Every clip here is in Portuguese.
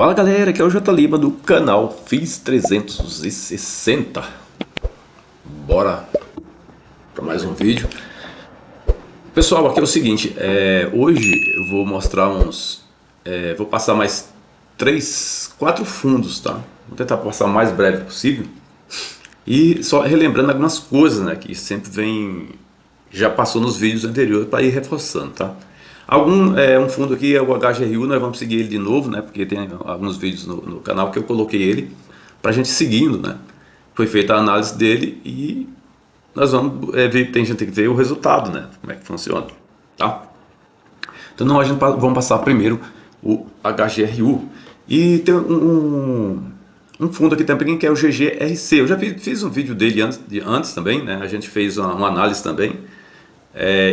Fala galera, aqui é o J Lima do canal Fiz 360. Bora para mais um vídeo. Pessoal, aqui é o seguinte, hoje eu vou mostrar vou passar mais 4 fundos, tá? Vou tentar passar o mais breve possível. E só relembrando algumas coisas, né, que sempre já passou nos vídeos anteriores para ir reforçando, tá? Um fundo aqui é o HGRU, nós vamos seguir ele de novo, né? Porque tem alguns vídeos no canal que eu coloquei ele para a gente seguindo, né? Foi feita a análise dele e nós vamos ver, tem gente que tem que ver o resultado, né? Como é que funciona, tá? Então nós vamos passar primeiro o HGRU e tem um fundo aqui também que é o GGRC. Eu já fiz um vídeo dele antes também, né? A gente fez uma análise também.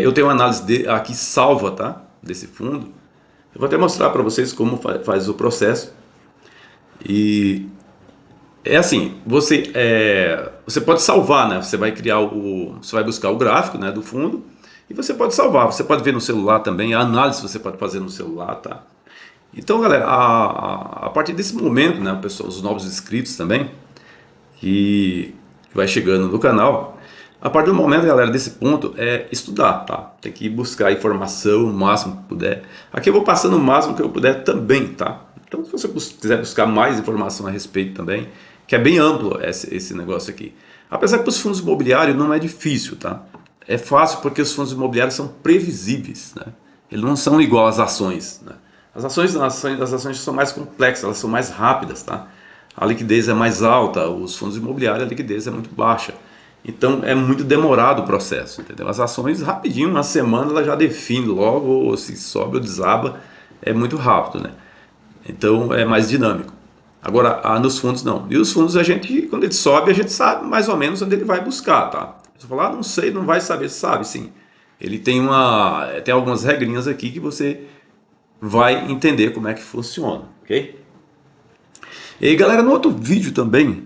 Eu tenho uma análise aqui salva, tá? Desse fundo. Eu vou até mostrar para vocês como faz o processo. E é assim, você pode salvar, né? Você vai você vai buscar o gráfico, né, do fundo e você pode salvar. Você pode ver no celular também, a análise você pode fazer no celular, tá? Então, galera, a partir desse momento, né, pessoal, os novos inscritos também que vai chegando no canal. A partir do momento, galera, desse ponto é estudar, tá? Tem que buscar informação o máximo que puder. Aqui eu vou passando o máximo que eu puder também, tá? Então, se você quiser buscar mais informação a respeito também, que é bem amplo esse negócio aqui. Apesar que para os fundos imobiliários não é difícil, tá? É fácil porque os fundos imobiliários são previsíveis, né? Eles não são igual às ações, né? As ações são mais complexas, elas são mais rápidas, tá? A liquidez é mais alta, os fundos imobiliários a liquidez é muito baixa. Então é muito demorado o processo, entendeu? As ações rapidinho, uma semana ela já define logo, ou se sobe ou desaba, é muito rápido, né? Então é mais dinâmico. Agora, nos fundos não. E os fundos quando ele sobe, a gente sabe mais ou menos onde ele vai buscar, tá? Você fala, não sei, não vai saber, sabe sim. Ele tem algumas regrinhas aqui que você vai entender como é que funciona, ok? E aí, galera, no outro vídeo também,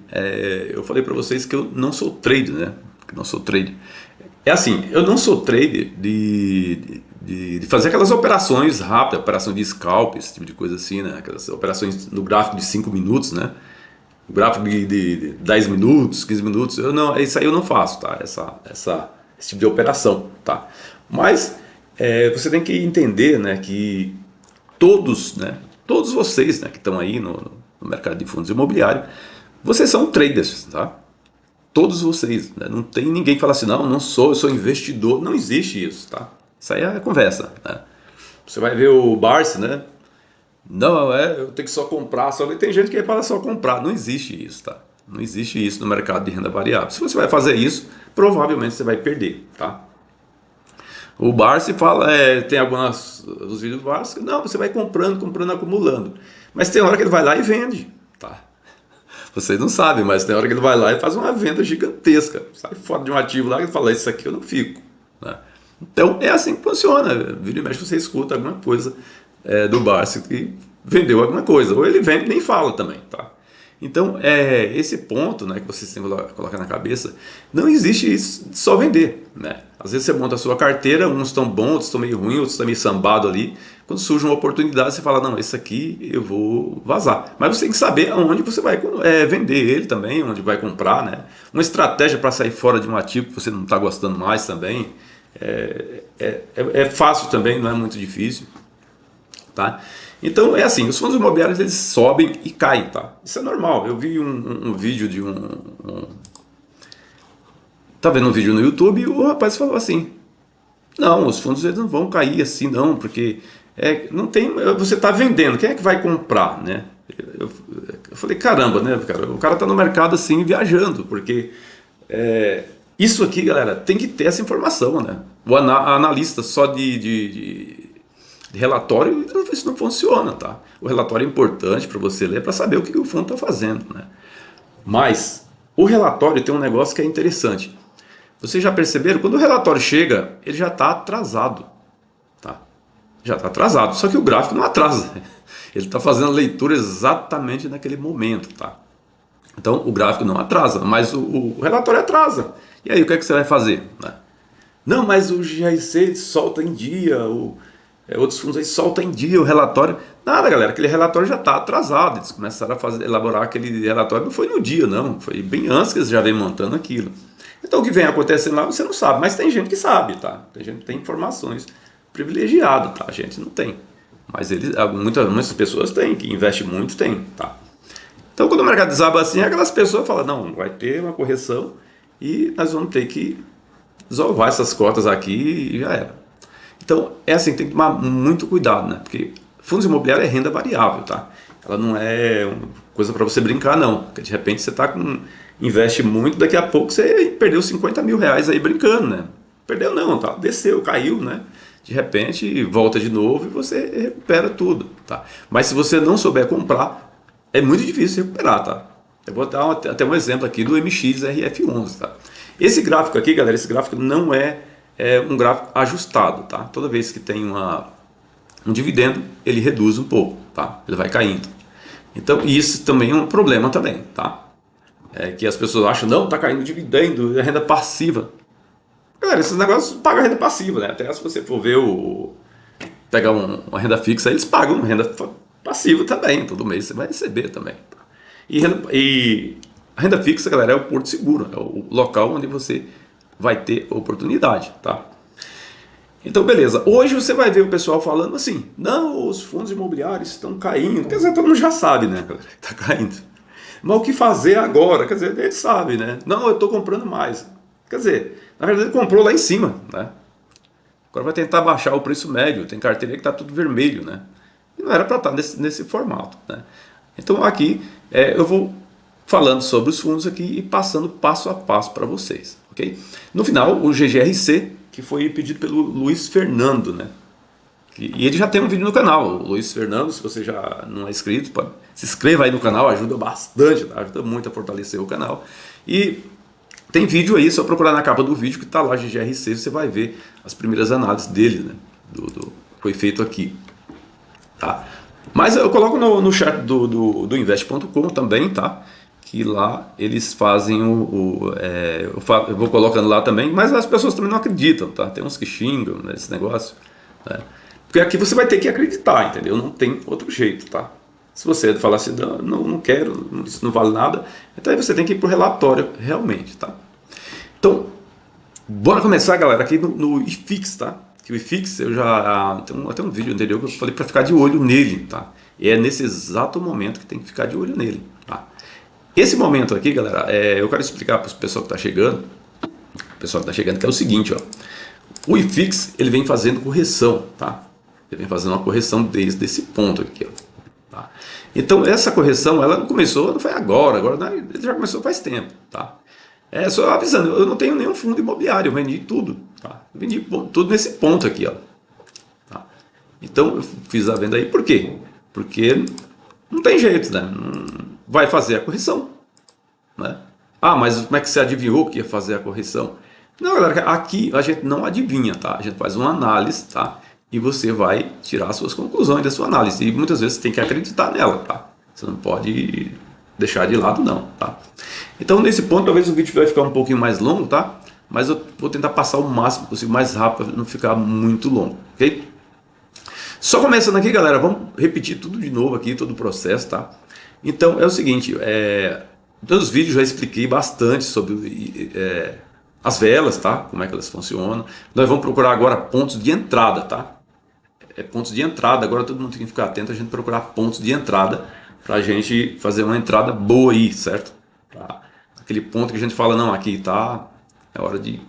eu falei para vocês que eu não sou trader, né? Que não sou trader. É assim, eu não sou trader de fazer aquelas operações rápidas, operação de scalp, esse tipo de coisa assim, né? Aquelas operações no gráfico de 5 minutos, né? O gráfico de 10 minutos, 15 minutos, isso aí eu não faço, tá? Esse tipo de operação, tá? Mas você tem que entender, né, que todos vocês, né, que estão aí no mercado de fundos imobiliários, vocês são traders, tá? Todos vocês, né? Não tem ninguém que fala assim, não sou, eu sou investidor. Não existe isso, tá? Isso aí é conversa, né? Você vai ver o Barsi, né? Não, eu tenho que só comprar, tem gente que fala só comprar. Não existe isso, tá? Não existe isso no mercado de renda variável. Se você vai fazer isso, provavelmente você vai perder, tá? O Barsi fala, tem os vídeos do Barsi, não, você vai comprando, acumulando. Mas tem hora que ele vai lá e vende, tá? Vocês não sabem, mas tem hora que ele vai lá e faz uma venda gigantesca. Sai fora de um ativo lá e fala, isso aqui eu não fico, né? Então é assim que funciona. Vira e mexe, você escuta alguma coisa do Barsi que vendeu alguma coisa. Ou ele vende e nem fala também, tá? Então, esse ponto, né, que vocês têm que colocar na cabeça, não existe isso de só vender, né? Às vezes você monta a sua carteira, uns estão bons, outros estão meio ruins, outros estão meio sambado ali. Quando surge uma oportunidade, você fala, não, esse aqui eu vou vazar. Mas você tem que saber aonde você vai vender ele também, onde vai comprar, né? Uma estratégia para sair fora de um ativo que você não está gostando mais também. É fácil também, não é muito difícil, tá? Então é assim, os fundos imobiliários eles sobem e caem, tá? Isso é normal. Eu vi um vídeo de tá vendo um vídeo no YouTube e o rapaz falou assim, não, os fundos eles não vão cair assim não, porque não tem, você está vendendo, quem é que vai comprar, né? Eu falei, caramba, né, cara? O cara tá no mercado assim viajando, porque isso aqui, galera, tem que ter essa informação, né? O analista só de relatório, isso não funciona, tá? O relatório é importante para você ler, para saber o que o fundo está fazendo, né? Mas o relatório tem um negócio que é interessante. Vocês já perceberam? Quando o relatório chega, ele já está atrasado, tá? Já está atrasado, só que o gráfico não atrasa. Ele está fazendo a leitura exatamente naquele momento, tá? Então o gráfico não atrasa, mas o relatório atrasa. E aí o que é que você vai fazer, né? Não, mas o GRC solta em dia, Outros fundos aí soltam em dia o relatório. Nada, galera, aquele relatório já está atrasado. Eles começaram a elaborar aquele relatório, não foi no dia, não. Foi bem antes que eles já vêm montando aquilo. Então o que vem acontecendo lá você não sabe, mas tem gente que sabe, tá? Tem gente que tem informações privilegiadas, tá? A gente não tem. Mas muitas pessoas têm, que investem muito, tem, tá? Então quando o mercado desaba assim, aquelas pessoas falam, não, vai ter uma correção e nós vamos ter que desovar essas cotas aqui e já era. Então é assim, tem que tomar muito cuidado, né? Porque fundos imobiliários é renda variável, tá? Ela não é uma coisa para você brincar, não. Porque de repente você investe muito, daqui a pouco você perdeu 50 mil reais aí brincando, né? Perdeu não, tá? Desceu, caiu, né? De repente volta de novo e você recupera tudo, tá? Mas se você não souber comprar, é muito difícil recuperar, tá? Eu vou dar até um exemplo aqui do MXRF11, tá? Esse gráfico aqui, galera, esse gráfico não é um gráfico ajustado, tá? Toda vez que tem um dividendo, ele reduz um pouco, tá? Ele vai caindo. Então isso também é um problema também, tá? É que as pessoas acham, não, tá caindo dividendo, é renda passiva. Galera, esses negócios pagam renda passiva, né? Até se você for ver pegar uma renda fixa, eles pagam renda passiva também, todo mês você vai receber também. E a renda fixa, galera, é o porto seguro, é o local onde você vai ter oportunidade, tá? Então, beleza. Hoje você vai ver o pessoal falando assim, não, os fundos imobiliários estão caindo. Quer dizer, todo mundo já sabe, né, galera, que está caindo. Mas o que fazer agora? Quer dizer, ele sabe, né? Não, eu estou comprando mais. Quer dizer, na verdade ele comprou lá em cima, né? Agora vai tentar baixar o preço médio. Tem carteira que está tudo vermelho, né? E não era para estar nesse formato, né? Então aqui eu vou falando sobre os fundos aqui e passando passo a passo para vocês, ok? No final, o GGRC, que foi pedido pelo Luiz Fernando, né? E ele já tem um vídeo no canal, o Luiz Fernando. Se você já não é inscrito, se inscreva aí no canal, ajuda bastante, tá? Ajuda muito a fortalecer o canal. E tem vídeo aí, só procurar na capa do vídeo que está lá, GGRC, você vai ver as primeiras análises dele, né? Foi feito aqui, tá? Mas eu coloco no chat do invest.com também, tá? Que lá eles fazem eu vou colocando lá também, mas as pessoas também não acreditam, tá? Tem uns que xingam nesse negócio, né? Porque aqui você vai ter que acreditar, entendeu? Não tem outro jeito, tá? Se você falar assim, não quero, isso não vale nada, então aí você tem que ir pro relatório realmente, tá? Então, bora começar, galera, aqui no IFIX, tá? Que o IFIX, eu já tem até um vídeo anterior que eu falei para ficar de olho nele, tá? E é nesse exato momento que tem que ficar de olho nele, tá? Esse momento aqui, galera, eu quero explicar para o pessoal que está chegando, que é o seguinte, ó. O IFIX, ele vem fazendo correção, tá? Ele vem fazendo uma correção desde esse ponto aqui, ó. Tá? Então essa correção, ela começou, não foi agora, ele já começou faz tempo, tá? Só avisando, eu não tenho nenhum fundo imobiliário, eu vendi tudo, tá? Eu vendi tudo nesse ponto aqui, ó. Tá? Então eu fiz a venda aí, por quê? Porque não tem jeito, né? Vai fazer a correção, né? Ah, mas como é que você adivinhou que ia fazer a correção? Não, galera, aqui a gente não adivinha, tá? A gente faz uma análise, tá? E você vai tirar as suas conclusões da sua análise. E muitas vezes você tem que acreditar nela, tá? Você não pode deixar de lado, não, tá? Então, nesse ponto, talvez o vídeo vai ficar um pouquinho mais longo, tá? Mas eu vou tentar passar o máximo possível, mais rápido, para não ficar muito longo, ok? Só começando aqui, galera, vamos repetir tudo de novo aqui, todo o processo, tá? Então, é o seguinte, todos os vídeos já expliquei bastante sobre as velas, tá? Como é que elas funcionam. Nós vamos procurar agora pontos de entrada, tá? Pontos de entrada, agora todo mundo tem que ficar atento a gente procurar pontos de entrada para a gente fazer uma entrada boa aí, certo? Tá? Aquele ponto que a gente fala, não, aqui tá, é hora de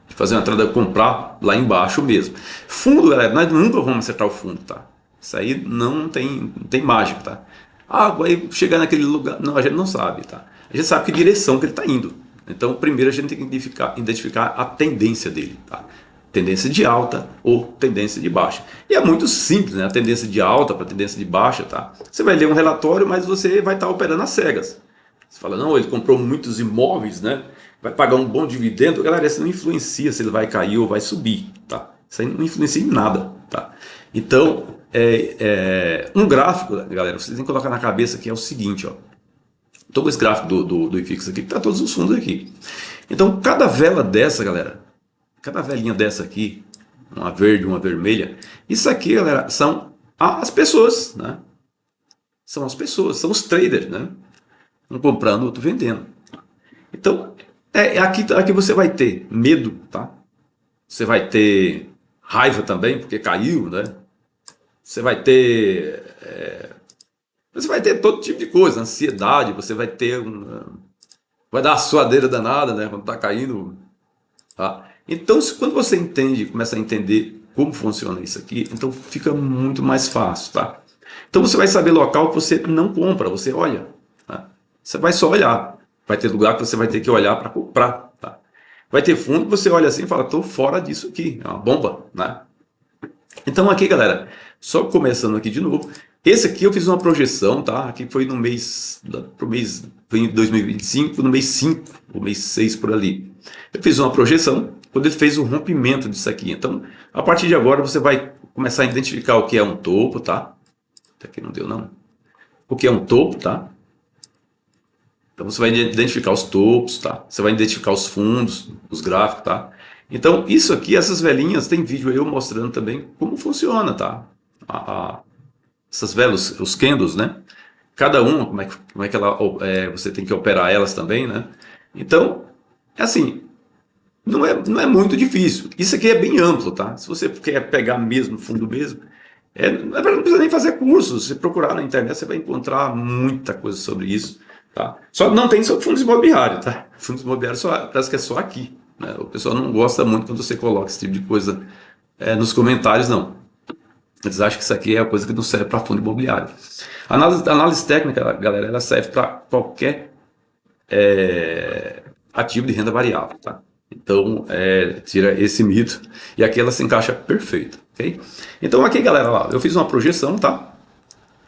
fazer uma entrada, comprar lá embaixo mesmo. Fundo, galera, nós nunca vamos acertar o fundo, tá? Isso aí não tem mágica, tá? Ah, vai chegar naquele lugar, não, a gente não sabe, tá? A gente sabe que direção que ele está indo. Então, primeiro a gente tem que identificar a tendência dele, tá? Tendência de alta ou tendência de baixa. E é muito simples, né? A tendência de alta para a tendência de baixa, tá? Você vai ler um relatório, mas você vai estar operando às cegas. Você fala, não, ele comprou muitos imóveis, né? Vai pagar um bom dividendo. Galera, isso não influencia se ele vai cair ou vai subir, tá? Isso aí não influencia em nada, tá? Então, um gráfico, galera, vocês têm que colocar na cabeça que é o seguinte, ó. Todo esse gráfico do IFIX aqui, está todos os fundos aqui. Então, cada vela dessa, galera, cada velinha dessa aqui, uma verde, uma vermelha. Isso aqui, galera, são as pessoas, né? São as pessoas, são os traders, né? Um comprando, outro vendendo. Então, aqui você vai ter medo, tá? Você vai ter raiva também, porque caiu, né? Você vai ter todo tipo de coisa, ansiedade, você vai ter vai dar uma suadeira danada, né? Quando tá caindo, tá? Então, quando você entende, começa a entender como funciona isso aqui, então fica muito mais fácil, tá? Então você vai saber local que você não compra, você olha, tá? Você vai só olhar. Vai ter lugar que você vai ter que olhar para comprar, tá? Vai ter fundo que você olha assim e fala, tô fora disso aqui, é uma bomba, né? Então aqui, galera, só começando aqui de novo, esse aqui eu fiz uma projeção, tá? Aqui foi no mês, foi em 2025, no mês 5, o mês 6 por ali. Eu fiz uma projeção quando ele fez o rompimento disso aqui. Então, a partir de agora você vai começar a identificar o que é um topo, tá? Aqui não deu não. O que é um topo, tá? Então você vai identificar os topos, tá? Você vai identificar os fundos, os gráficos, tá? Então isso aqui, essas velhinhas, tem vídeo eu mostrando também como funciona, tá? Essas velas, os candles, né? Cada uma, como é que ela, você tem que operar elas também, né? Então, é assim, não é muito difícil. Isso aqui é bem amplo, tá? Se você quer pegar mesmo, fundo mesmo, não precisa nem fazer curso. Se procurar na internet, você vai encontrar muita coisa sobre isso, tá? Só não tem sobre fundos imobiliários, tá? Fundos imobiliários parece que é só aqui, né? O pessoal não gosta muito quando você coloca esse tipo de coisa nos comentários, não. Eles acham que isso aqui é a coisa que não serve para fundo imobiliário. Análise técnica, galera, ela serve para qualquer ativo de renda variável, tá? Então, tira esse mito e aqui ela se encaixa perfeito, ok? Então aqui, galera, ó, eu fiz uma projeção, tá?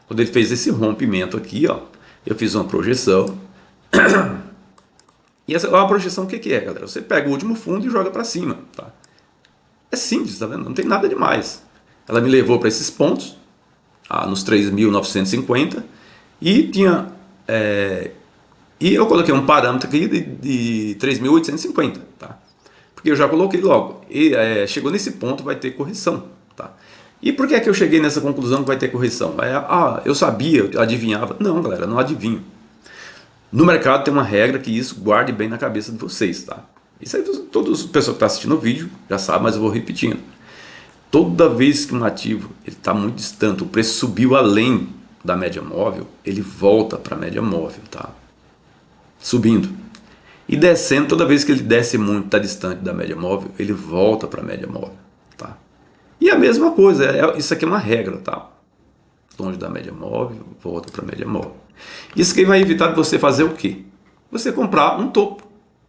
Quando ele fez esse rompimento aqui, ó, eu fiz uma projeção. E essa uma projeção, o que é, galera? Você pega o último fundo e joga para cima, tá? É simples, tá vendo? Não tem nada demais. Ela me levou para esses pontos, nos 3.950, e tinha e eu coloquei um parâmetro aqui de 3.850, tá? Porque eu já coloquei logo. E chegou nesse ponto, vai ter correção, tá? E por que é que eu cheguei nessa conclusão que vai ter correção? Eu sabia, eu adivinhava. Não, galera, não adivinho. No mercado tem uma regra que isso guarde bem na cabeça de vocês, tá? Isso aí todas as pessoas que estão assistindo o vídeo já sabem, mas eu vou repetindo. Toda vez que um ativo está muito distante, o preço subiu além da média móvel, ele volta para a média móvel, tá? Subindo. E descendo, toda vez que ele desce muito, está distante da média móvel, ele volta para a média móvel, tá? E a mesma coisa, isso aqui é uma regra, tá? Longe da média móvel, volta para a média móvel. Isso aqui vai evitar de você fazer o quê? Você comprar um topo,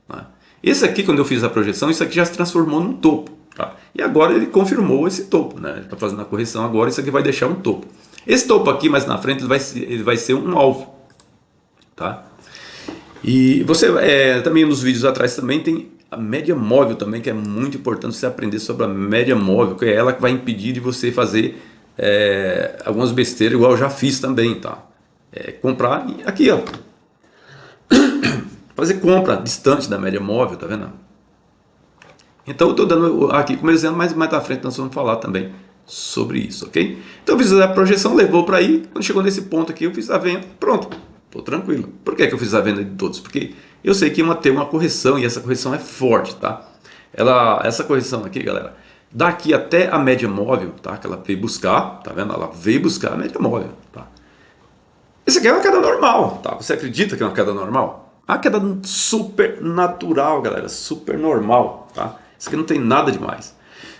né? Esse aqui, quando eu fiz a projeção, isso aqui já se transformou num topo, tá? E agora ele confirmou esse topo, né? Ele está fazendo a correção agora, isso aqui vai deixar um topo. Esse topo aqui, mais na frente, ele vai ser um alvo, tá? E você, também nos vídeos atrás também tem a média móvel também, que é muito importante você aprender sobre a média móvel, que é ela que vai impedir de você fazer algumas besteiras, igual eu já fiz também, tá? Comprar aqui, ó. Fazer compra distante da média móvel, tá vendo? Então eu estou dando aqui como exemplo, mas mais à frente nós vamos falar também sobre isso, ok? Então eu fiz a projeção, levou para aí, quando chegou nesse ponto aqui eu fiz a venda, pronto, estou tranquilo. Por que eu fiz a venda de todos? Porque eu sei que ia ter uma correção e essa correção é forte, tá? Essa correção aqui, galera, daqui até a média móvel, tá? Que ela veio buscar, tá vendo? Ela veio buscar a média móvel, tá? Isso aqui é uma queda normal, tá? Você acredita que é uma queda normal? Uma queda super natural, galera, super normal, tá? Isso aqui não tem nada demais.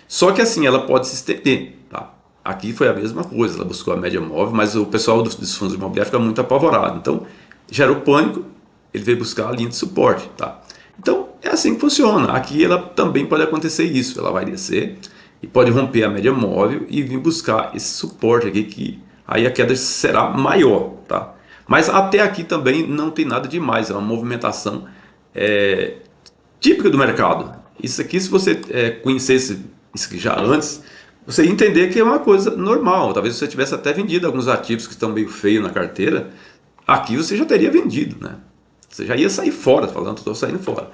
Só que assim, ela pode se estender, tá? Aqui foi a mesma coisa, ela buscou a média móvel, mas o pessoal dos fundos imobiliários fica muito apavorado. Então, gerou pânico, ele veio buscar a linha de suporte, tá? Então, é assim que funciona. Aqui ela também pode acontecer isso, ela vai descer e pode romper a média móvel e vir buscar esse suporte aqui, que aí a queda será maior, tá? Mas até aqui também não tem nada demais, é uma movimentação típica do mercado. Isso aqui, se você conhecesse isso aqui já antes, você ia entender que é uma coisa normal. Talvez você tivesse até vendido alguns ativos que estão meio feios na carteira, aqui você já teria vendido, né? Você já ia sair fora, falando, estou saindo fora.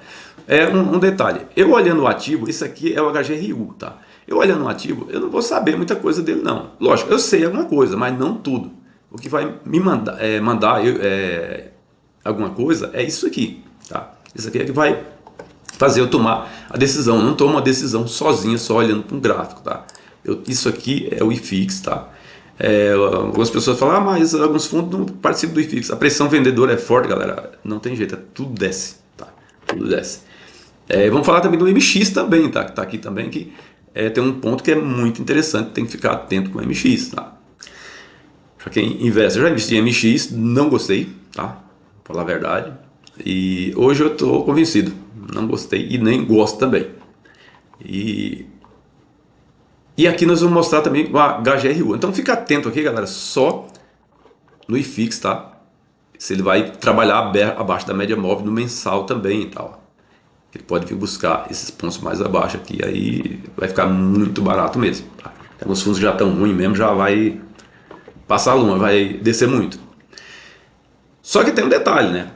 Um detalhe, eu olhando o ativo, isso aqui é o HGRU, tá? Eu olhando um ativo, eu não vou saber muita coisa dele não. Lógico, eu sei alguma coisa, mas não tudo. O que vai me mandar alguma coisa é isso aqui, tá? Isso aqui é que vai fazer eu tomar a decisão. Eu não tomo uma decisão sozinha, só olhando para um gráfico, tá? Isso aqui é o IFIX, tá? Algumas pessoas falam, mas alguns fundos não participam do IFIX. A pressão vendedora é forte, galera. Não tem jeito, tudo desce, tá? Tudo desce. Vamos falar também do MX também, tá? Que tá aqui também, que tem um ponto que é muito interessante, tem que ficar atento com o MX, tá? Para quem investe, eu já investi em MX, não gostei, tá? Pra falar a verdade. E hoje eu tô convencido, não gostei e nem gosto também. E aqui nós vamos mostrar também o HGRU. Então fica atento aqui, galera, só no IFIX, tá? Se ele vai trabalhar abaixo da média móvel no mensal também e tal. Ele pode vir buscar esses pontos mais abaixo aqui, aí vai ficar muito barato mesmo, tá? Alguns fundos já estão ruins mesmo, já vai passar a luma, vai descer muito. Só que tem um detalhe, né?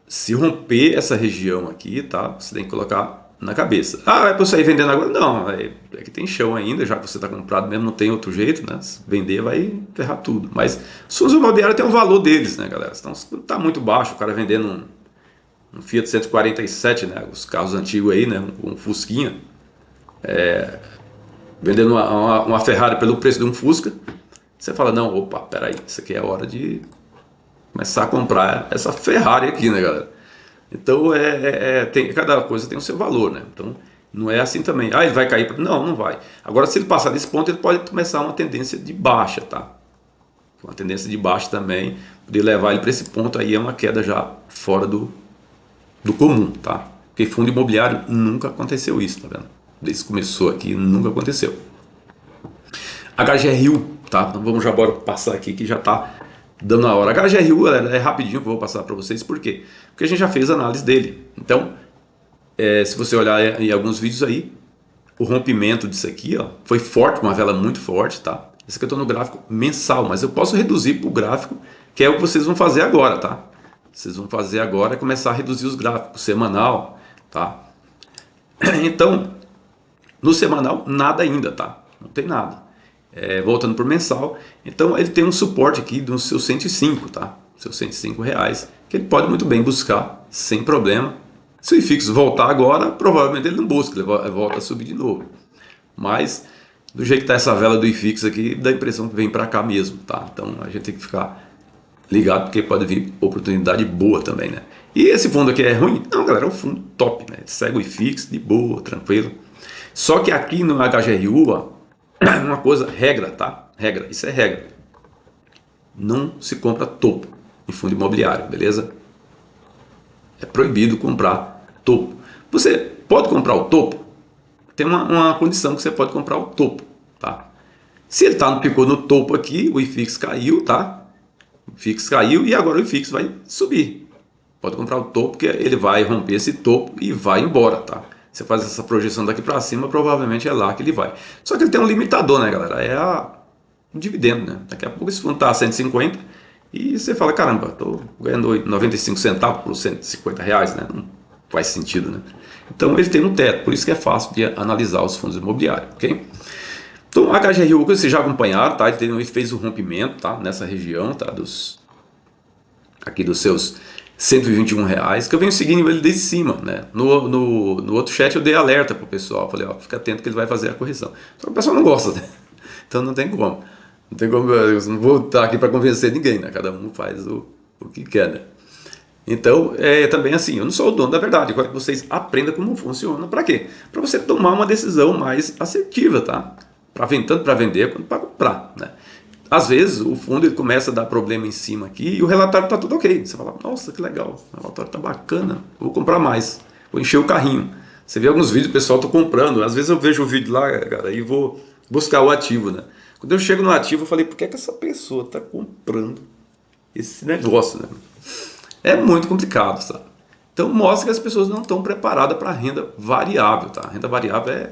Se romper essa região aqui, tá? Você tem que colocar na cabeça. É para sair vendendo agora? Não, é que tem chão ainda, já que você está comprado mesmo, não tem outro jeito, né? Se vender vai ferrar tudo. Mas os fundos imobiliários têm um valor deles, né, galera? Então, se tá muito baixo, o cara vendendo um Fiat 147, né? Os carros antigos aí, né? Um Fusquinha. Vendendo uma Ferrari pelo preço de um Fusca. Você fala, não, opa, peraí, isso aqui é a hora de começar a comprar essa Ferrari aqui, né, galera? Então, cada coisa tem o seu valor, né? Então, não é assim também. Ele vai cair? Não, não vai. Agora, se ele passar desse ponto, ele pode começar uma tendência de baixa, tá? Uma tendência de baixa também, poder levar ele para esse ponto aí é uma queda já fora do comum, tá? Porque fundo imobiliário nunca aconteceu isso, tá vendo? Desde que começou aqui, nunca aconteceu. HGRU, tá? Então vamos já bora passar aqui que já tá dando a hora. HGRU, galera, é rapidinho que eu vou passar para vocês. Por quê? Porque a gente já fez a análise dele. Então, se você olhar em alguns vídeos aí, o rompimento disso aqui, ó, foi forte, uma vela muito forte, tá? Isso aqui eu estou no gráfico mensal, mas eu posso reduzir para o gráfico, que é o que vocês vão fazer agora, tá? Vocês vão fazer agora é começar a reduzir os gráficos semanal, tá? Então, no semanal, nada ainda, tá? Não tem nada. Voltando para o mensal, então ele tem um suporte aqui dos seus 105, tá? Seus 105 reais, que ele pode muito bem buscar sem problema. Se o IFIX voltar agora, provavelmente ele não busca, ele volta a subir de novo. Mas, do jeito que está essa vela do IFIX aqui, dá a impressão que vem para cá mesmo, tá? Então a gente tem que ficar ligado, porque pode vir oportunidade boa também, né? E esse fundo aqui é ruim? Não, galera, é um fundo top, né? Ele segue o IFIX de boa, tranquilo. Só que aqui no HGRU, ó, uma coisa, regra, tá? Regra, isso é regra. Não se compra topo em fundo imobiliário, beleza? É proibido comprar topo. Você pode comprar o topo? Tem uma condição que você pode comprar o topo, tá? Se ele ficou no topo aqui, o IFIX caiu, tá? O IFIX caiu e agora o IFIX vai subir. Pode comprar o topo, porque ele vai romper esse topo e vai embora, tá? Você faz essa projeção daqui para cima, provavelmente é lá que ele vai. Só que ele tem um limitador, né, galera? O dividendo, né? Daqui a pouco esse fundo está a 150 e você fala, caramba, estou ganhando 95 centavos por 150 reais, né? Não faz sentido, né? Então ele tem um teto, por isso que é fácil de analisar os fundos imobiliários, ok? Então a HGRU, que vocês já acompanharam, tá? Ele fez o rompimento, tá? Nessa região, tá? Aqui dos seus 121 reais, que eu venho seguindo ele desde cima, né? No outro chat eu dei alerta pro pessoal, falei, ó, fica atento que ele vai fazer a correção. Só que o pessoal não gosta, né? Então não tem como. Não tem como, eu não vou estar aqui para convencer ninguém, né? Cada um faz o que quer, né? Então, também assim, eu não sou o dono da verdade, agora que vocês aprendam como funciona. Para quê? Para você tomar uma decisão mais assertiva, tá? Tanto para vender quanto para comprar, né? Às vezes o fundo ele começa a dar problema em cima aqui e o relatório está tudo ok. Você fala, nossa, que legal, o relatório está bacana, vou comprar mais, vou encher o carrinho. Você vê alguns vídeos, o pessoal está comprando, às vezes eu vejo o vídeo lá, cara, e vou buscar o ativo, né? Quando eu chego no ativo, eu falei, por que essa pessoa está comprando esse negócio, né? É muito complicado, sabe? Então mostra que as pessoas não estão preparadas para a renda variável, tá? A renda variável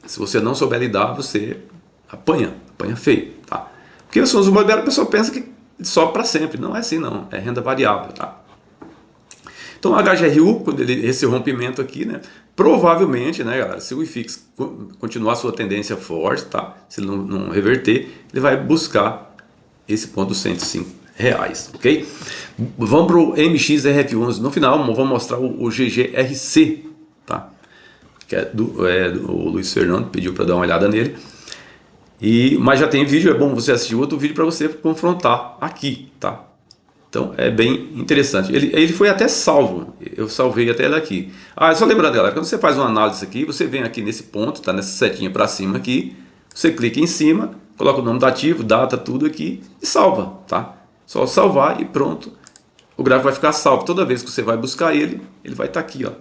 se você não souber lidar, você apanha feio, tá? Porque os fundos imobiliários, a pessoa pensa que sobe para sempre. Não é assim, não. É renda variável, tá? Então, HGRU, quando esse rompimento aqui, né, provavelmente, né, galera, se o IFIX continuar sua tendência forte, tá, se ele não reverter, ele vai buscar esse ponto dos R$105, ok? Vamos para o MXRF11. No final, vamos mostrar o GGRC, tá? Que é o Luiz Fernando pediu para dar uma olhada nele. Mas já tem vídeo, é bom você assistir outro vídeo para você confrontar aqui, tá? Então é bem interessante. Ele foi até salvo, eu salvei até ele aqui. Só lembrando, galera, quando você faz uma análise aqui, você vem aqui nesse ponto, tá? Nessa setinha para cima aqui, você clica em cima, coloca o nome do ativo, data, tudo aqui e salva, tá? Só salvar e pronto. O gráfico vai ficar salvo. Toda vez que você vai buscar ele vai estar aqui, ó.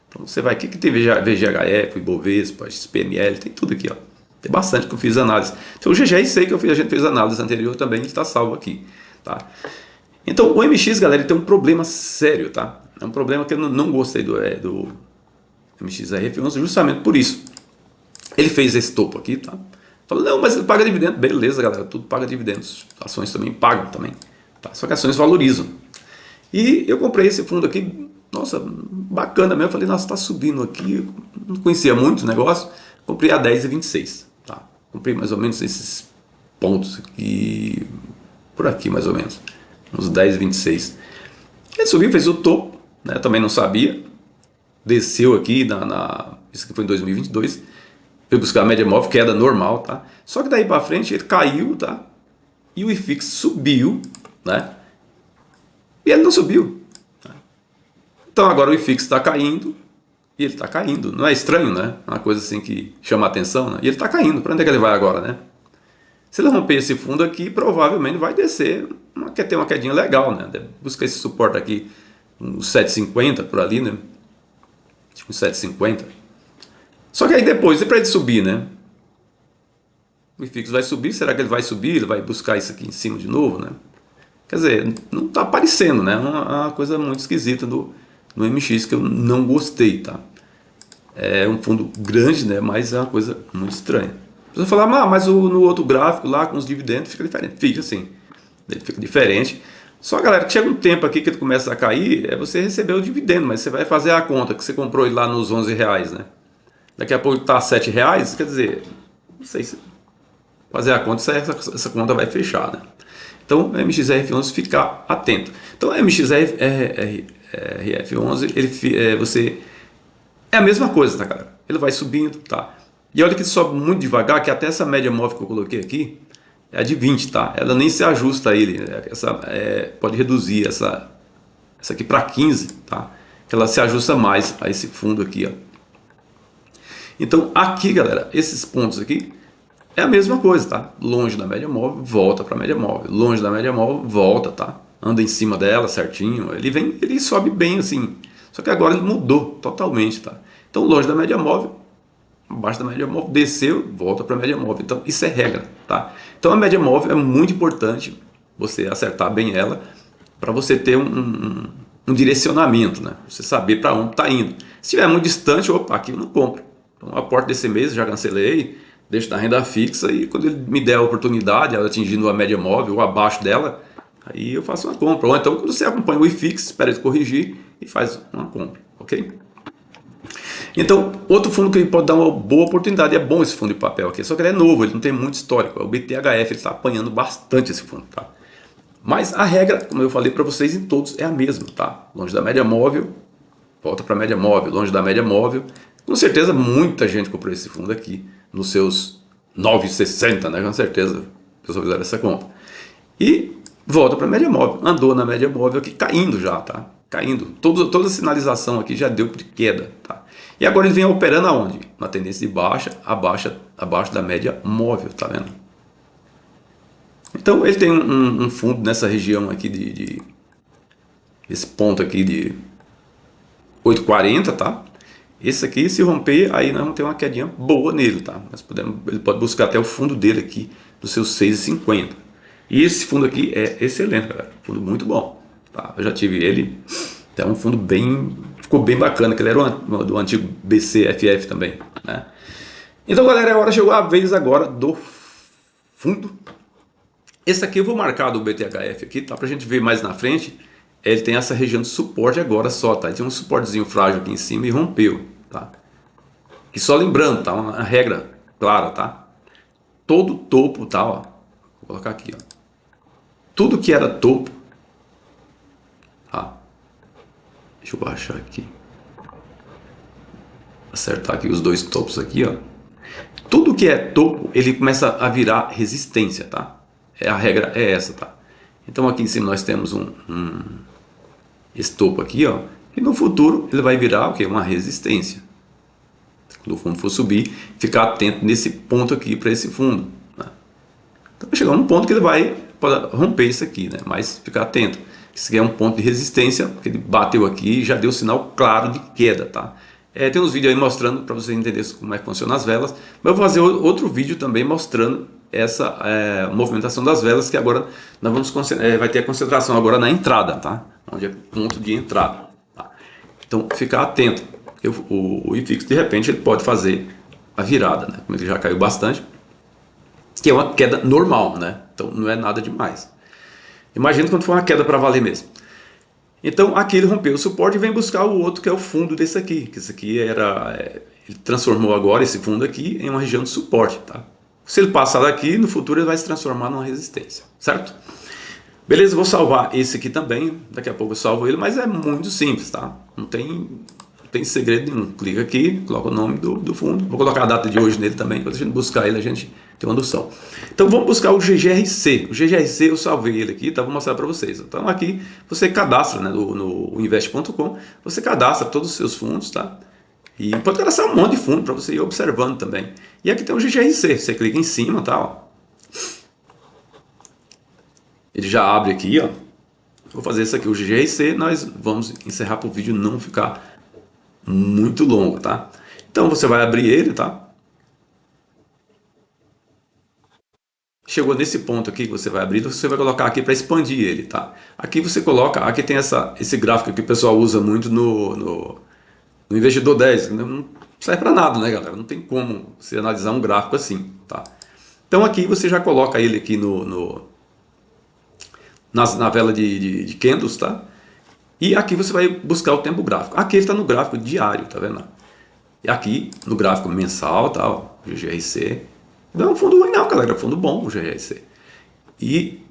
Então você vai aqui que tem VGHF, Ibovespa, XPML, tem tudo aqui, ó. Tem bastante que eu fiz análise. Então o GGRC que a gente fez análise anterior também está salvo aqui, tá? Então o MX, galera, ele tem um problema sério, tá? É um problema que eu não gostei do MXRF11 justamente por isso. Ele fez esse topo aqui, tá? Falou, não, mas ele paga dividendo. Beleza, galera, tudo paga dividendos. Ações também pagam também, tá? Só que ações valorizam. E eu comprei esse fundo aqui, nossa, bacana mesmo. Eu falei, nossa, tá subindo aqui. Eu não conhecia muito o negócio. Comprei a 10,26, tá? Comprei mais ou menos esses pontos aqui, por aqui mais ou menos, uns 10,26. Ele subiu, fez o topo, né? Também não sabia. Desceu aqui, isso aqui foi em 2022. Foi buscar a média móvel, queda normal, tá? Só que daí para frente ele caiu, tá? E o IFIX subiu, né? E ele não subiu. Tá? Então agora o IFIX está caindo e ele está caindo. Não é estranho, né? Uma coisa assim que chama a atenção, né? E ele está caindo. Para onde é que ele vai agora, né? Se ele romper esse fundo aqui, provavelmente vai descer. Quer ter uma quedinha legal, né? Deve buscar esse suporte aqui, uns 7,50 por ali, né? Tipo 7,50. Só que aí depois, e para ele subir, né? O IFIX vai subir, será que ele vai subir? Ele vai buscar isso aqui em cima de novo, né? Quer dizer, não está aparecendo, né? Uma coisa muito esquisita no MX que eu não gostei, tá? É um fundo grande, né? Mas é uma coisa muito estranha. Você falar, mas no outro gráfico lá com os dividendos fica diferente. Fica assim, ele fica diferente. Só, galera, que chega um tempo aqui que ele começa a cair, você recebeu o dividendo, mas você vai fazer a conta que você comprou ele lá nos R$11, né? Daqui a pouco está a R$7, quer dizer, não sei se fazer a conta, essa conta vai fechar, né? Então, MXRF11, ficar atento. Então, MXRF11, você é a mesma coisa, tá, galera? Ele vai subindo, tá? E olha que sobe muito devagar, que até essa média móvel que eu coloquei aqui é a de 20, tá? Ela nem se ajusta a ele. Pode reduzir essa aqui para 15, tá? Que ela se ajusta mais a esse fundo aqui, ó. Então, aqui, galera, esses pontos aqui é a mesma coisa, tá? Longe da média móvel, volta para a média móvel. Longe da média móvel, volta, tá? Anda em cima dela certinho. Ele sobe bem assim. Só que agora ele mudou totalmente, tá? Então, longe da média móvel, abaixo da média móvel, desceu, volta para a média móvel. Então, isso é regra, tá? Então, a média móvel é muito importante você acertar bem ela para você ter um direcionamento, né? Você saber para onde está indo. Se estiver muito distante, opa, aqui eu não compro. Então, a porta desse mês já cancelei, deixo na renda fixa e quando ele me der a oportunidade, ela atingindo a média móvel ou abaixo dela, aí eu faço uma compra. Ou então, quando você acompanha o IFIX, espera ele corrigir e faz uma compra, ok? Então, outro fundo que pode dar uma boa oportunidade, é bom esse fundo de papel aqui, só que ele é novo, ele não tem muito histórico, o BTHF está apanhando bastante esse fundo, tá? Mas a regra, como eu falei para vocês, em todos é a mesma, tá? Longe da média móvel, volta para a média móvel, longe da média móvel. Com certeza muita gente comprou esse fundo aqui nos seus 9,60, né? Com certeza as pessoas fizeram essa compra. E volta para a média móvel, andou na média móvel aqui caindo já, tá? Caindo. Toda a sinalização aqui já deu de queda, tá? E agora ele vem operando aonde? Na tendência de baixa, abaixo da média móvel, tá vendo? Então ele tem um fundo nessa região aqui esse ponto aqui de 8,40, tá? Esse aqui, se romper, aí nós vamos ter uma quedinha boa nele, tá? Ele pode buscar até o fundo dele aqui, dos seus 6,50. E esse fundo aqui é excelente, galera. Fundo muito bom, tá? Eu já tive ele, é um fundo ficou bem bacana, que ele era do antigo BCFF também, né? Então, galera, chegou a vez agora do fundo. Esse aqui eu vou marcar do BTHF aqui, tá? Pra gente ver mais na frente. ele tem essa região de suporte agora só, tá? Ele tinha um suportezinho frágil aqui em cima e rompeu, tá? E só lembrando, tá? Uma regra clara, tá? Todo topo, tá? Ó, vou colocar aqui, ó. Tudo que era topo, tá? Deixa eu baixar aqui. Acertar aqui os dois topos aqui, ó. Tudo que é topo, ele começa a virar resistência, tá? A regra é essa, tá? Então aqui em cima nós temos esse topo aqui, ó. E no futuro ele vai virar o quê? Uma resistência. Quando o fundo for subir, ficar atento nesse ponto aqui para esse fundo, né? Então vai chegar um ponto que ele vai romper isso aqui, né? Mas ficar atento. Isso aqui é um ponto de resistência, porque ele bateu aqui e já deu sinal claro de queda, tá? Tem uns vídeos aí mostrando para você entender como é que funciona as velas, mas eu vou fazer outro vídeo também mostrando essa movimentação das velas, que agora nós vamos vai ter a concentração agora na entrada, tá? Onde é ponto de entrada, tá? Então ficar atento, porque o IFIX de repente ele pode fazer a virada, né? Como ele já caiu bastante, que é uma queda normal, né? Então não é nada demais. Imagina quando for uma queda para valer mesmo. Então aqui ele rompeu o suporte e vem buscar o outro que é o fundo desse aqui. Que esse aqui era... ele transformou agora esse fundo aqui em uma região de suporte, tá? Se ele passar daqui, no futuro ele vai se transformar numa resistência, certo? Beleza, vou salvar esse aqui também. Daqui a pouco eu salvo ele, mas é muito simples, tá? Não tem segredo nenhum. Clica aqui, coloca o nome do fundo. Vou colocar a data de hoje nele também. Quando a gente buscar ele, a gente tem uma noção. Então vamos buscar o GGRC. O GGRC eu salvei ele aqui, tá? Vou mostrar para vocês. Então aqui você cadastra, né, no invest.com, você cadastra todos os seus fundos, tá? E pode cadastrar um monte de fundo para você ir observando também. E aqui tem o GGRC. Você clica em cima, tá? Ó. Ele já abre aqui, ó. Vou fazer isso aqui, o GGRC. Nós vamos encerrar para o vídeo não ficar muito longo, tá? Então você vai abrir ele, tá? Chegou nesse ponto aqui que você vai abrir, você vai colocar aqui para expandir ele, tá? Aqui você coloca, aqui tem esse gráfico que o pessoal usa muito no Investidor 10, não serve para nada, né, galera? Não tem como você analisar um gráfico assim, tá? Então aqui você já coloca ele aqui na vela de candles, tá? E aqui você vai buscar o tempo gráfico. Aqui ele está no gráfico diário, tá vendo? E aqui no gráfico mensal, tá? Ó, GGRC. Não é um fundo ruim não, galera, é um fundo bom o GGRC. E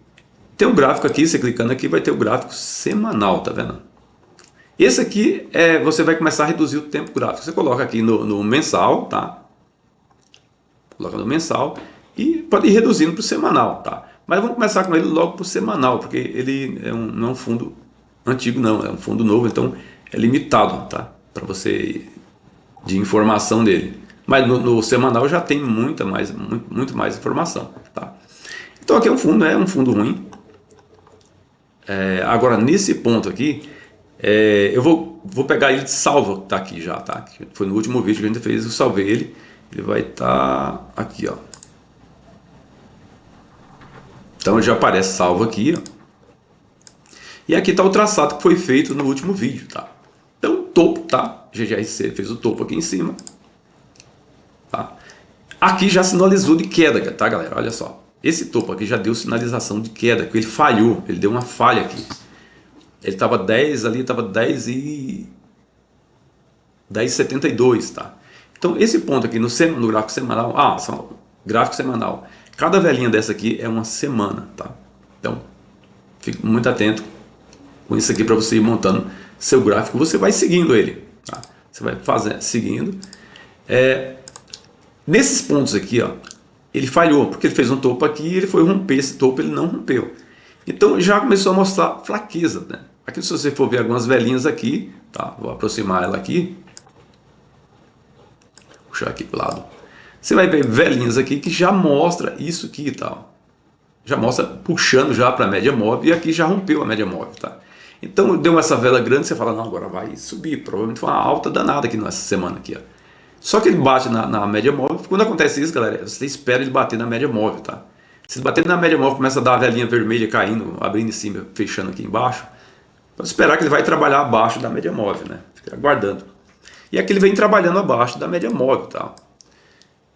tem um gráfico aqui, você clicando aqui vai ter o gráfico semanal, tá vendo? Esse aqui você vai começar a reduzir o tempo gráfico. Você coloca aqui no mensal, tá? Coloca no mensal e pode ir reduzindo para o semanal, tá? Mas vamos começar com ele logo para o semanal, porque ele não é um fundo antigo não, é um fundo novo, então é limitado, tá? Para você de informação dele. Mas no semanal já tem muito mais informação, tá? Então aqui é um fundo ruim. Agora nesse ponto aqui, eu vou pegar ele de salvo, tá aqui já, tá? Foi no último vídeo que a gente fez, eu salvei ele. Ele vai estar aqui, ó. Então ele já aparece salvo aqui, ó. E aqui está o traçado que foi feito no último vídeo, tá? Então o topo, tá? GGRC fez o topo aqui em cima, tá? Aqui já sinalizou de queda, tá, galera? Olha só. Esse topo aqui já deu sinalização de queda, porque ele falhou, ele deu uma falha aqui. Ele estava 10 ali, estava 10,72, tá? Então esse ponto aqui no gráfico semanal, gráfico semanal, cada velhinha dessa aqui é uma semana, tá? Então fique muito atento com isso aqui para você ir montando seu gráfico. Você vai seguindo ele, tá? Você vai seguindo. Nesses pontos aqui, ó, ele falhou, porque ele fez um topo aqui e ele foi romper esse topo, ele não rompeu. Então já começou a mostrar fraqueza, né? Aqui se você for ver algumas velhinhas aqui, tá? Vou aproximar ela aqui. Puxar aqui pro lado. Você vai ver velhinhas aqui que já mostra isso aqui e tal. Já mostra puxando já para a média móvel e aqui já rompeu a média móvel, tá? Então deu essa vela grande, você fala, não, agora vai subir. Provavelmente foi uma alta danada aqui nessa semana aqui, ó. Só que ele bate na média móvel. Quando acontece isso, galera, você espera ele bater na média móvel, tá? Se ele bater na média móvel, começa a dar a velinha vermelha caindo, abrindo em cima, fechando aqui embaixo. Pode esperar que ele vai trabalhar abaixo da média móvel, né? Fica aguardando. E aqui ele vem trabalhando abaixo da média móvel, tá?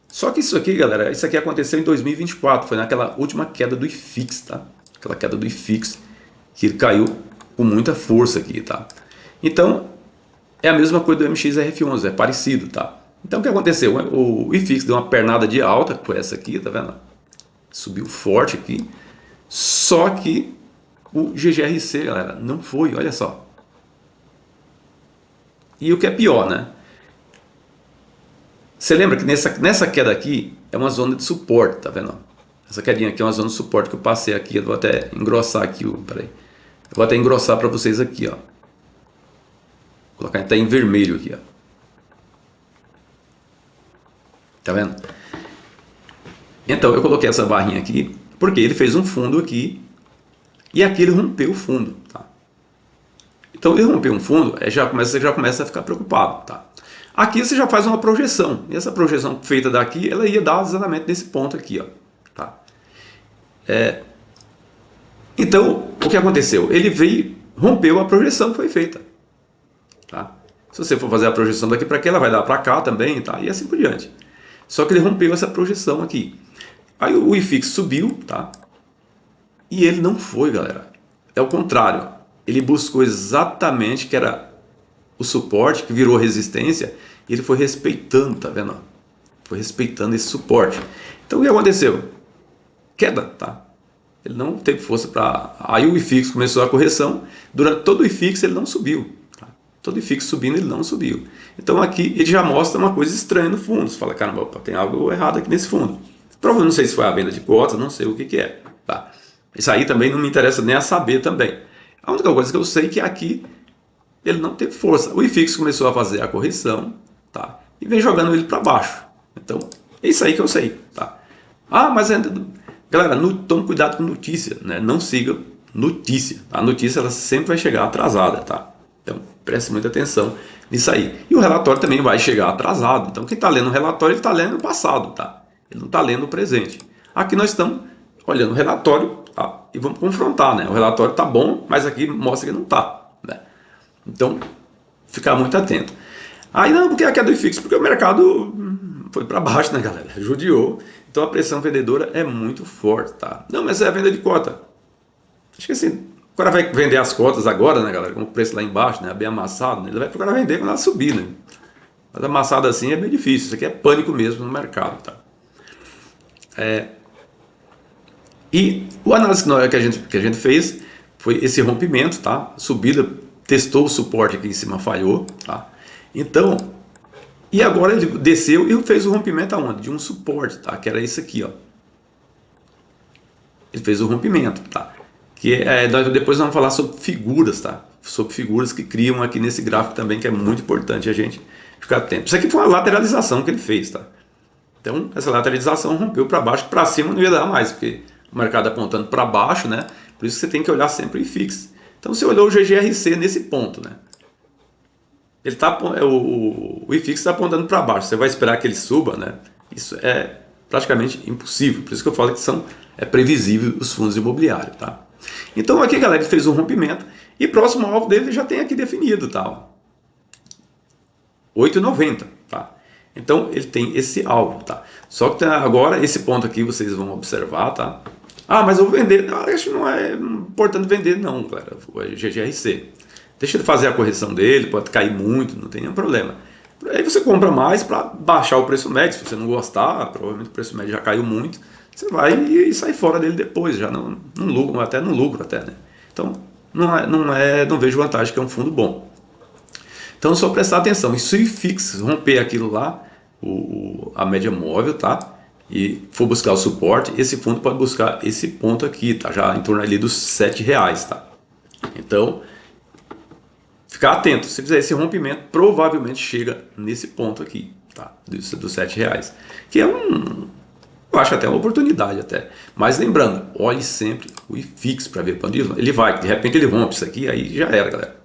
Só que isso aqui, galera, isso aqui aconteceu em 2024, foi naquela última queda do IFIX, tá? Aquela queda do IFIX, que ele caiu com muita força aqui, tá? Então, é a mesma coisa do MXRF11, é parecido, tá? Então, o que aconteceu? O IFIX deu uma pernada de alta com essa aqui, tá vendo? Subiu forte aqui, só que o GGRC, galera, não foi, olha só. E o que é pior, né? Você lembra que nessa queda aqui é uma zona de suporte, tá vendo? Essa quedinha aqui é uma zona de suporte que eu passei aqui. Eu vou até engrossar aqui, peraí. Eu vou até engrossar para vocês aqui, ó. Vou colocar até em vermelho aqui, ó. Tá vendo? Então eu coloquei essa barrinha aqui porque ele fez um fundo aqui e aqui ele rompeu o fundo, tá? Então ele rompeu um fundo, você já começa a ficar preocupado, tá? Aqui você já faz uma projeção, e essa projeção feita daqui, ela ia dar exatamente nesse ponto aqui, ó, tá? Então, o que aconteceu? Ele veio, rompeu a projeção que foi feita, tá? Se você for fazer a projeção daqui para aqui, ela vai dar para cá também, tá? E assim por diante. Só que ele rompeu essa projeção aqui. Aí o IFIX subiu, tá? E ele não foi, galera. É o contrário. Ele buscou exatamente que era o suporte, que virou resistência, e ele foi respeitando, tá vendo? Foi respeitando esse suporte. Então o que aconteceu? Queda, tá? Ele não teve força para... Aí o IFIX começou a correção. Durante todo o IFIX ele não subiu. Tá? Todo o IFIX subindo ele não subiu. Então aqui ele já mostra uma coisa estranha no fundo. Você fala, caramba, opa, tem algo errado aqui nesse fundo. Provavelmente não sei se foi a venda de cotas, não sei o que é. Tá? Isso aí também não me interessa nem a saber também. A única coisa que eu sei é que aqui ele não teve força. O IFIX começou a fazer a correção, tá? E vem jogando ele para baixo. Então, é isso aí que eu sei, tá? Ah, mas galera, tome cuidado com notícia, né? Não siga notícia. A notícia ela sempre vai chegar atrasada, tá? Então, preste muita atenção nisso aí. E o relatório também vai chegar atrasado. Então, quem está lendo o relatório, ele está lendo o passado, tá? Ele não está lendo o presente. Aqui nós estamos olhando o relatório, tá? E vamos confrontar, né? O relatório está bom, mas aqui mostra que não está, né? Então, ficar muito atento. Aí não, porque aqui é do IFIX, porque o mercado foi para baixo, né, galera? Judiou. Então a pressão vendedora é muito forte, tá? Não, mas é a venda de cota. Acho que assim, o cara vai vender as cotas agora, né, galera? Com o preço lá embaixo, né? Bem amassado, né? Ele vai procurar vender quando ela subir, né? Mas amassado assim é bem difícil. Isso aqui é pânico mesmo no mercado, tá? E o análise que a gente fez foi esse rompimento, tá? Subida, testou o suporte aqui em cima, falhou, tá? Então, e agora ele desceu e fez o rompimento aonde? De um suporte, tá? Que era isso aqui, ó. Ele fez o rompimento, tá? Que depois vamos falar sobre figuras, tá? Sobre figuras que criam aqui nesse gráfico também, que é muito importante a gente ficar atento. Isso aqui foi uma lateralização que ele fez, tá? Então, essa lateralização rompeu para baixo, para cima não ia dar mais, porque o mercado apontando para baixo, né? Por isso que você tem que olhar sempre o IFIX. Então, você olhou o GGRC nesse ponto, né? Ele tá, o IFIX está apontando para baixo. Você vai esperar que ele suba, né? Isso é praticamente impossível. Por isso que eu falo que é previsível os fundos imobiliários, tá? Então, aqui, galera, ele fez um rompimento e próximo alvo dele já tem aqui definido, tá? 8,90, tá? Então ele tem esse alvo, tá? Só que agora esse ponto aqui vocês vão observar, tá? Ah, mas eu vou vender. Não, acho que não é importante vender não, galera. O GGRC. Deixa ele fazer a correção dele, pode cair muito, não tem nenhum problema. Aí você compra mais para baixar o preço médio. Se você não gostar, provavelmente o preço médio já caiu muito, você vai e sai fora dele depois, já não lucro, até no lucro até, né? Então não vejo vantagem, que é um fundo bom. Então, só prestar atenção. E se o IFIX romper aquilo lá, a média móvel, tá? E for buscar o suporte, esse fundo pode buscar esse ponto aqui, tá? Já em torno ali dos R$7, tá? Então, ficar atento. Se fizer esse rompimento, provavelmente chega nesse ponto aqui, tá? Dos R$7. Que é eu acho até uma oportunidade até. Mas lembrando, olhe sempre o IFIX para ver para onde ele vai. De repente ele rompe isso aqui, aí já era, galera.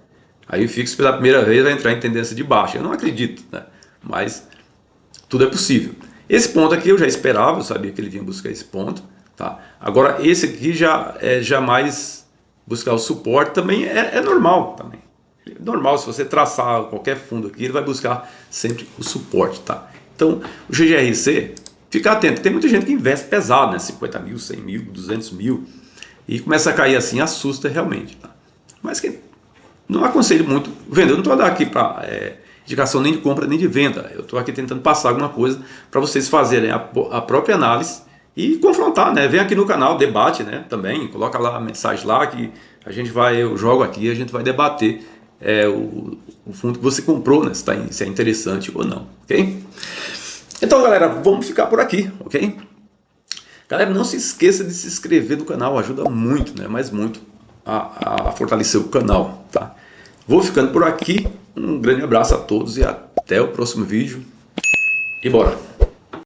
Aí o IFIX pela primeira vez vai entrar em tendência de baixa. Eu não acredito, né? Mas tudo é possível. Esse ponto aqui eu já esperava, eu sabia que ele vinha buscar esse ponto, tá? Agora esse aqui já mais buscar o suporte também é normal também. É normal, se você traçar qualquer fundo aqui, ele vai buscar sempre o suporte, tá? Então o GGRC, fica atento. Tem muita gente que investe pesado, né? 50 mil, 100 mil, 200 mil e começa a cair assim, assusta realmente, tá? mas que não aconselho muito vender. Eu não estou dando aqui para indicação nem de compra nem de venda. Eu estou aqui tentando passar alguma coisa para vocês fazerem a própria análise e confrontar, né? Vem aqui no canal, debate, né? Também coloca lá a mensagem lá que a gente vai, eu jogo aqui e a gente vai debater o fundo que você comprou, né? Se é interessante ou não, ok? Então, galera, vamos ficar por aqui, ok? Galera, não se esqueça de se inscrever no canal, ajuda muito, né? Mas muito a fortalecer o canal, tá? Vou ficando por aqui, um grande abraço a todos e até o próximo vídeo e bora!